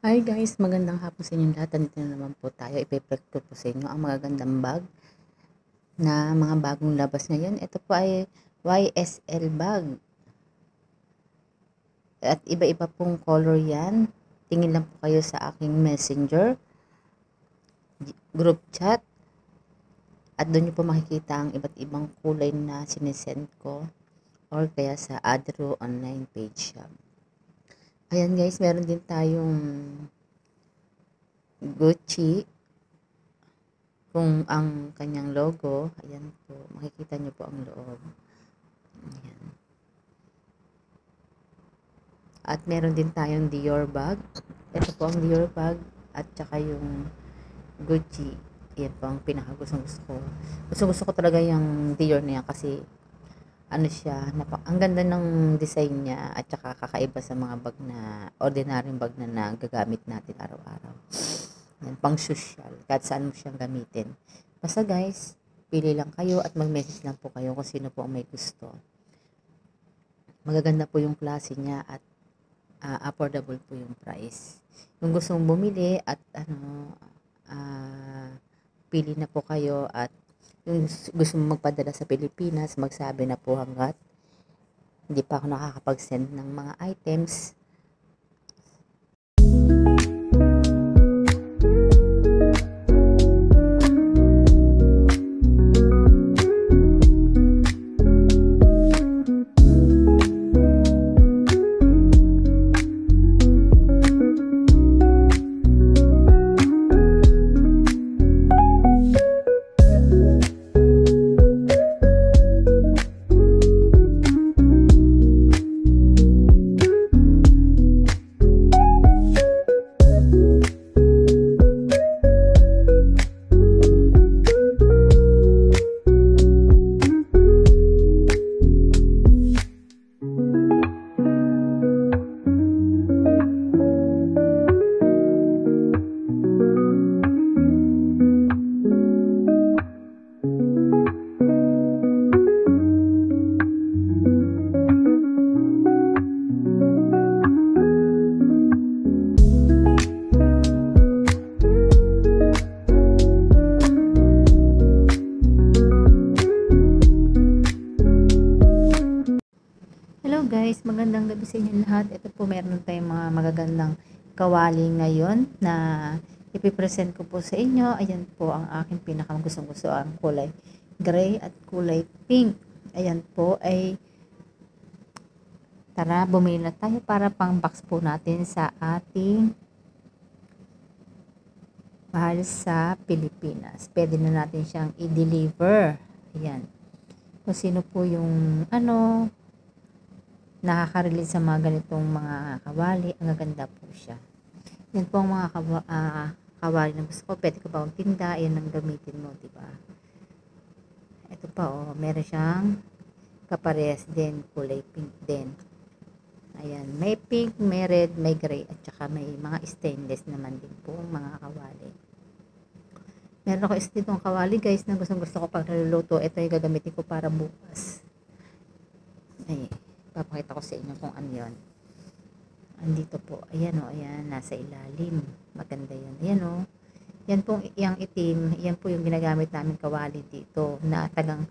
Hi guys, magandang hapon sa inyong lahat. Nandito na naman po tayo. Ipe-prep ko po sa inyo ang magagandang bag na mga bagong labas ngayon. Ito po ay YSL bag. At iba-iba pong color yan. Tingin lang po kayo sa aking messenger, group chat. At doon nyo po makikita ang iba't ibang kulay na sinesend ko or kaya sa Adro online page shop. Ayan guys, meron din tayong Gucci. Kung ang kanyang logo, ayan po, makikita nyo po ang loob. Ayan. At meron din tayong Dior bag. Ito po ang Dior bag at saka yung Gucci. Yan po ang pinakagustong gusto ko. Gusto ko talaga yung Dior na yan kasi ano siya, ang ganda ng design niya at saka kakaiba sa mga bag na, ordinaryong bag na nagagamit natin araw-araw. Yan, pang social, kahit saan mo siyang gamitin. Basta guys, pili lang kayo at mag-message lang po kayo kung sino po ang may gusto. Magaganda po yung klase niya at affordable po yung price. Yung gustong bumili at pili na po kayo at yung gusto mong magpadala sa Pilipinas, magsabi na po hanggat hindi pa ako nakakapag-send ng mga items. Hello guys, magandang gabi sa inyo lahat. Ito po meron tayong mga magagandang kawali ngayon na ipipresent ko po sa inyo. Ayan po ang aking pinakagustong gusto, ang kulay gray at kulay pink. Ayan po ay tara bumili na tayo para pang box po natin sa ating mahal sa Pilipinas. Pwede na natin siyang i-deliver. Ayan. Kung sino po yung nakaka-relate sa mga ganitong mga kawali, ang gaganda po siya. Yan po ang mga kawali na gusto ko. Pwede ko pa akong tinda, yan ang gamitin mo, diba? Ito pa, meron siyang kaparehas din, kulay pink din. Ayan, may pink, may red, may gray, at saka may mga stainless naman din po mga kawali. Meron ako ditong kawali guys na gusto ko pag naluluto. Ito yung gagamitin ko para bukas. Ay, papakita ko sa inyo kung ano yun. Andito po, ayan ayan, nasa ilalim. Maganda yun. Ayan yan pong yung itim, yan po yung ginagamit namin kawali dito na talagang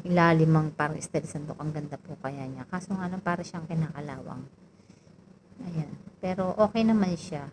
ilalim ang parang style sandok. Ang ganda po kaya niya. Kaso nga lang para siyang kinakalawang. Ayan. Pero okay naman siya.